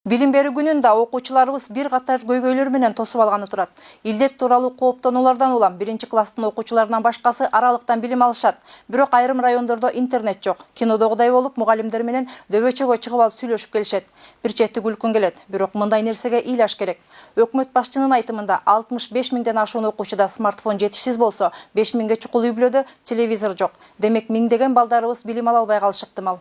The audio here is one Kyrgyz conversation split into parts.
Билим берүү күнүндө окуучуларыбыз бир катар көйгөйлөр менен тосуп алганы турат. Илдет тууралуу кооптонуулардан улам 1-класстын окуучуларынан башкасы аралыктан билим алышат. Бирок айрым райондордо интернет жок. Кинодогудай болуп, мугалимдер менен дөбөчөгө чыгып алып сүйлөшүп келишет. Бир четти күлкүн келет. Бирок мындай нерсеге ыйлаш керек. Өкмөт башчынын айтымында 65 миңден ашуун окуучуда смартфон жетишсиз болсо, 5 миңге чукул үй бүлөдө телевизор жок. Демек миңдеген балдарыбыз билим ала албай калышы ыктымал.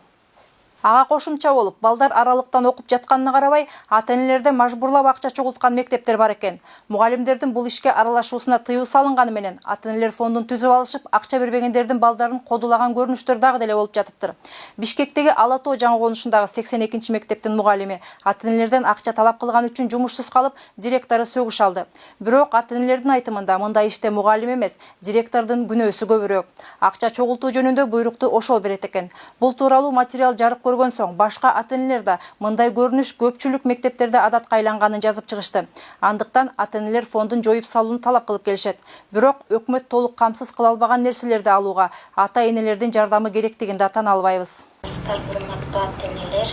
Ага кошумча болуп, балдар аралыктан окуп жатканына карабай, ата-энелерде мажбурлап акча чогулткан мектептер бар экен. Мугалимдердин бул ишке аралашуусуна тыюу салынганы менен, ата-энелер фондун түзүп алышып, акча бербегендердин балдарын кодулаган көрүнүштөр дагы деле болуп жатыптыр. Бишкектеги Ала Тоо жаңы конушундагы 82 мектептин мугалими ата-энелерден акча талап кылган үчүн жумушсуз калып, директору сөгүш алды. Бирок ата-энелердин айтымында мындай иште мугалим эмес, директордун күнөөсү көбүрөөк. Акча чогултуу жөнүндө буйрукту ошол берет экен. Бул тууралуу материал жарык көргөн соң башка ата-энелер да мындай көрүнүш көпчүлүк мектептерде адатка айланганын жазып чыгышты. Андыктан ата-энелер фондун жоюп салууну талап кылып келишет. Бирок өкмөт толук камсыз кыла албаган нерселерди алууга ата-энелердин жардамы керектигин да тана албайбыз. Урматтуу ата-энелер,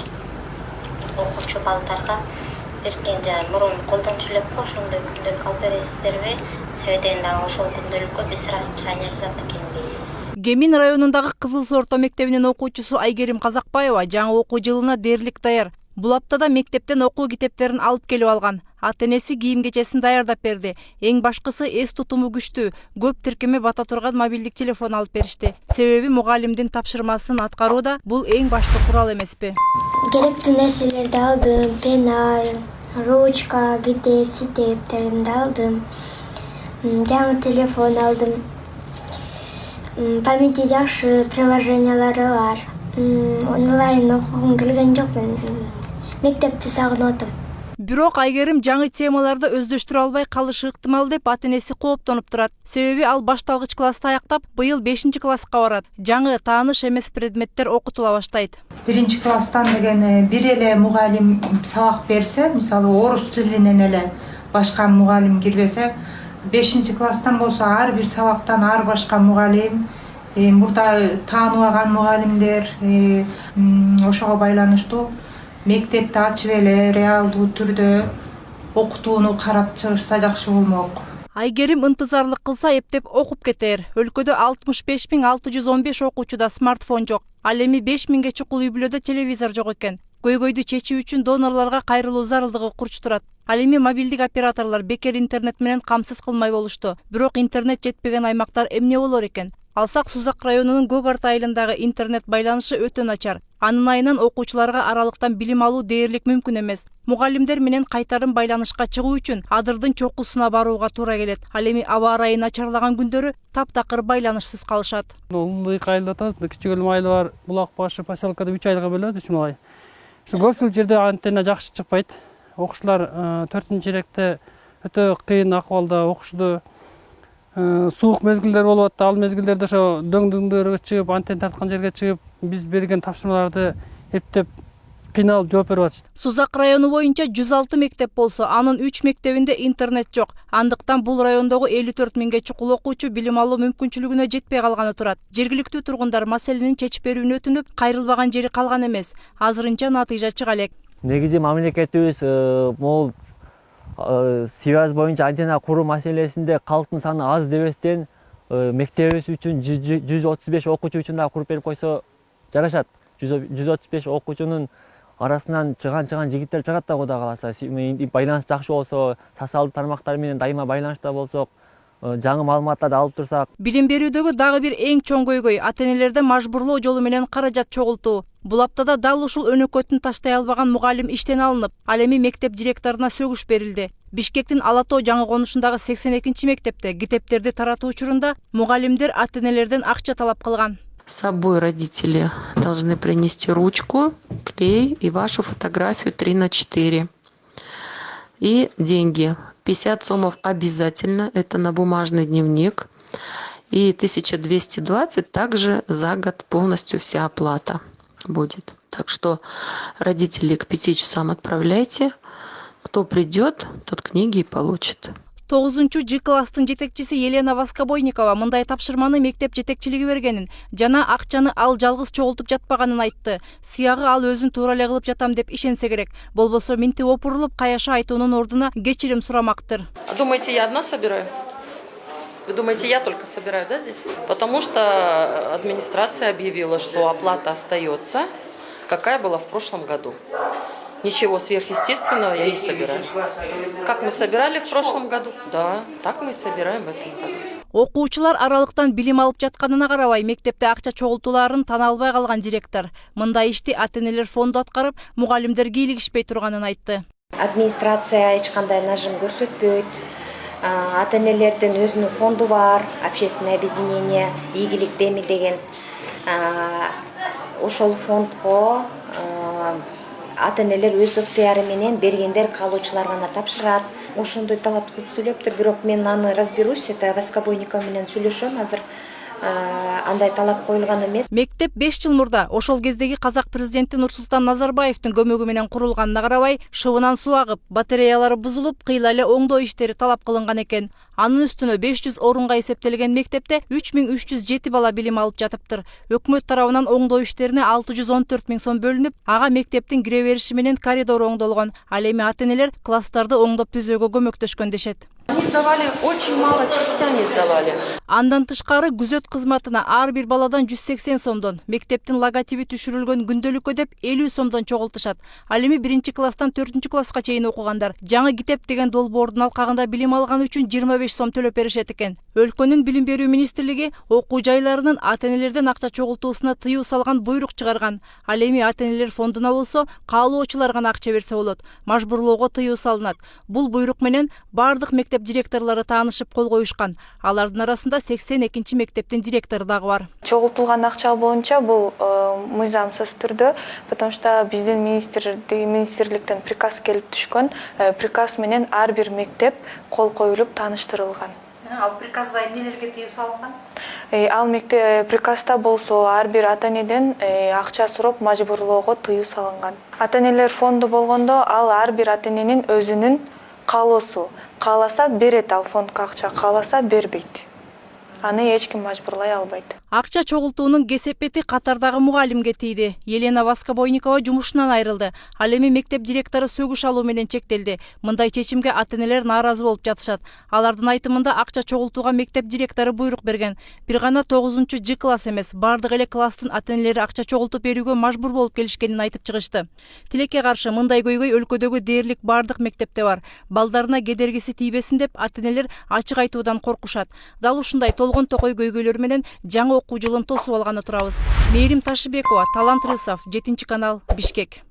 окуучу балдарга берген мурун колдончу элек ошондой күндөлүк алып бересиздерби? Себебинде ошол күндөлүккө биз расписание жазат экенбиз. Кемин районундагы Кызыл Суу орто мектебинин окуучусу Айгерим Казакбаева жаңы окуу жылына дээрлик даяр. Бул аптада мектептен окуу китептерин алып келип алган. Ата-энеси кийим-кечесин даярдап берди. Эң башкысы эс тутуму күчтүү, көп тиркеме бата турган мобилдик телефон алып беришти. Себеби мугалимдин тапшырмасын аткарууда бул эң башкы курал эмеспи? Керектүү нерселерди алдым, пена, ручка, китептеримди алдым. Жаңы телефон алдым. Памяти жакшы, приложениялары бар. Онлайн окугум келген жок, мен мектепти сагынып атам. Бирок Айгерим жаңы темаларды өздөштүрө албай калышы ыктымал деп ата-энеси кооптонуп турат. Себеби ал башталгыч класста аяктап, быйыл 5-класска барат. Жаңы тааныш эмес предметтер окутула баштайт. 1-класстан деген бир эле мугалим сабак берсе, мисалы орус тилинен эле башка мугалим кирбесе, 5-класстан болсо ар бир сабактан ар башка мугалим, мурда таанып алган мугалимдер, ошого байланыштуу мектепти ачып эле реалдуу түрдө окутууну карап чыгышса жакшы болмок. Айгерим ынтызарлык кылса эптеп окуп кетер. Өлкөдө 65 615 окуучуда смартфон жок. Ал эми 5 миңге чукул үй бүлөдө телевизор жок экен. Көйгөйдү чечүү үчүн донорлорго кайрылуу зарылдыгы курч турат. Ал эми мобилдик операторлор бекер интернет менен камсыз кылмай болушту. Бирок интернет жетпеген аймактар эмне болор экен? Алсак Сузак районунун Гогарт айылындагы интернет байланышы өтө начар. Анын айынан окуучуларга аралыктан билим алуу дээрлик мүмкүн эмес. Мугалимдер менен кайтарым байланышка чыгуу үчүн адырдын чокусуна барууга туура келет. Ал эми аба ырайы начарлаган күндөрү таптакыр байланышсыз калышат. Улдыйк айылда атабыз, кичигөл айыл бар. Булак башы поселкада 3 айылга бөлөт, 3 малай. Ушу көпчүлүк жерде антенна жакшы чыкпайт. Окуучулар 4-электе өтө кыйын акыбалда окушту. Суук мезгилдер болуп атты. Ал мезгилдерде ошо дөңдөргө чыгып, антенна тарткан жерге чыгып, биз берген тапшырмаларды эптеп кыйналып жооп берип атышты. Сузак району боюнча 106 мектеп болсо, анын 3 мектебинде интернет жок. Андыктан бул райондогу 54 миңге чукул окуучу билим алуу мүмкүнчүлүгүнө жетпей калганы турат. Жергиликтүү тургундар маселенин чечип берүүнү өтүнүп, кайрылбаган жери калган эмес. Азырынча натыйжа чыга элек. Негизи мамлекетибиз могул связь боюнча антенна куруу маселесинде калктын саны аз дебестен мектебибиз үчүн 135 окуучу үчүн да куруп берип койсо жарашат. 135 окуучунун арасынан чыган жигиттер чыгат да, Кудай кааласа. Байланыш жакшы болсо, социалдык тармактар менен дайыма байланышта болсок, жаңы маалыматтарды алып турсак. Билим берүүдөгү дагы бир эң чоң көйгөй ата-энелерди мажбурлоо жолу менен каражат чогултуу. Бул аптада дал ушул өнөкөтүн таштай албаган мугалим иштен алынып, ал эми мектеп директоруна сөгүш берилди. Бишкектин Ала Тоо жаңы конушундагы 82 мектепте китептерди таратуу учурунда мугалимдер ата-энелерден акча талап кылган. С собой родители должны принести ручку, клей и вашу фотографию 3×4. И деньги. 50 сомов обязательно, это на бумажный дневник. И 1220 также за год полностью вся оплата будет. Так что родителей к 5 часам отправляйте. Кто придет, тот книги и получит. 9-Ж класстын жетекчиси Елена Воскобойникова мындай тапшырманы мектеп жетекчилиги бергенин жана акчаны ал жалгыз чогултуп жатпаганын айтты. Сыягы ал өзүн туура эле кылып жатам деп ишенсе керек. Болбосо минтип опурулуп каяша айтуунун ордуна кечирим сурамактыр. Думаете, я одна собираю? Вы думаете, я только собираю, да, здесь? Потому что администрация объявила, что оплата остается, какая была в прошлом году. Ничего сверхъестественного я не собираю. Как мы собирали в прошлом году? Да, так мы и собираем в этом году. Окуучулар аралыктан билим алып жатканына карабай, мектепте акча чогултууларын тана албай калган директор мындай ишти ата-энелер фонду аткарып, мугалимдер кийлигишпей турганын айтты. Администрация эч кандай нажим көрсөтпөйт. Ата-энелердин өзүнүн фонду бар, общественное объединение ийгилик деми деген. Ошол фондго ата-энелер өз ыктыяры менен бергендер калуучулар гана тапшырат. Ошондой талап кылып сүйлөптүр, бирок мен аны разберусь, это Воскобойникова менен сүйлөшөм азыр. Андай талап коюлган эмес. Мектеп 5 жыл мурда ошол кездеги казак президенти Нурсултан Назарбаевдин көмөгү менен курулганына карабай, шыбынан суу агып, батареялары бузулуп, кыйла эле оңдоо иштери талап кылынган экен. Анын үстүнө 500 орунга эсептелген мектепте 3307 бала билим алып жатыптыр. Өкмөт тарабынан оңдоо иштерине 614 000 сом бөлүнүп, ага мектептин кире бериши менен коридор оңдолгон. Ал эми ата-энелер класстарды оңдоп түзүүгө көмөктөшкөн дешет. Они сдавали, очень мало частями сдавали. Андан тышкары күзөт кызматына ар бир баладан 180 сомдон, мектептин логотиби түшүрүлгөн күндөлүккө деп 50 сомдон чогултушат. Ал эми 1 класстан 4 класска чейин окугандар жаңы китеп деген долбоордун алкагында билим алган үчүн 25 сом төлөп беришет экен. Өлкөнүн билим берүү министрлиги окуу жайларынын ата-энелерден акча чогултуусуна тыюу салган буйрук чыгарган. Ал эми ата-энелер фондуна болсо каалоочулар гана акча берсе болот. Мажбурлоого тыюу салынат. Бул буйрук менен бардык мектеп директорлору таанышып кол коюшкан. Алардын арасында 82 мектептин директору дагы бар. Чогултулган акча боюнча бул мыйзамсыз түрдө, потому что биздин министрликтен приказ келип түшкөн. Приказ менен ар бир мектеп кол коюлуп тааныштырылган. Ал приказда эмнелерге тыюу салынган? Ал мектеп приказда болсо ар бир ата-энеден акча сурап мажбурлоого тыюу салынган. Ата-энелер фонду болгондо ал ар бир ата-эненин өзүнүн каалоосу. Кааласа берет ал фондко акча, кааласа бербейт. Аны эч ким мажбурлай албайт. Акча чогултуунун кесепети катардагы мугалимге тийди. Елена Воскобойникова жумушунан айрылды. Ал эми мектеп директору сөгүш алуу менен чектелди. Мындай чечимге ата-энелер нааразы болуп жатышат. Алардын айтымында акча чогултууга мектеп директору буйрук берген. Бир гана 9-Ж класс эмес, бардык эле класстын ата-энелери акча чогултуп берүүгө мажбур болуп келишкенин айтып чыгышты. Тилекке каршы мындай көйгөй өлкөдөгү дээрлик бардык мектепте бар. Балдарына кедергиси тийбесин деп ата-энелер ачык айтуудан коркушат. Дал ушундай толгон токой көйгөйлөр менен жаңы окуу жылын тосуп алганы турабыз. Мээрим Ташыбекова, Талант Рысов, 7 канал, Бишкек.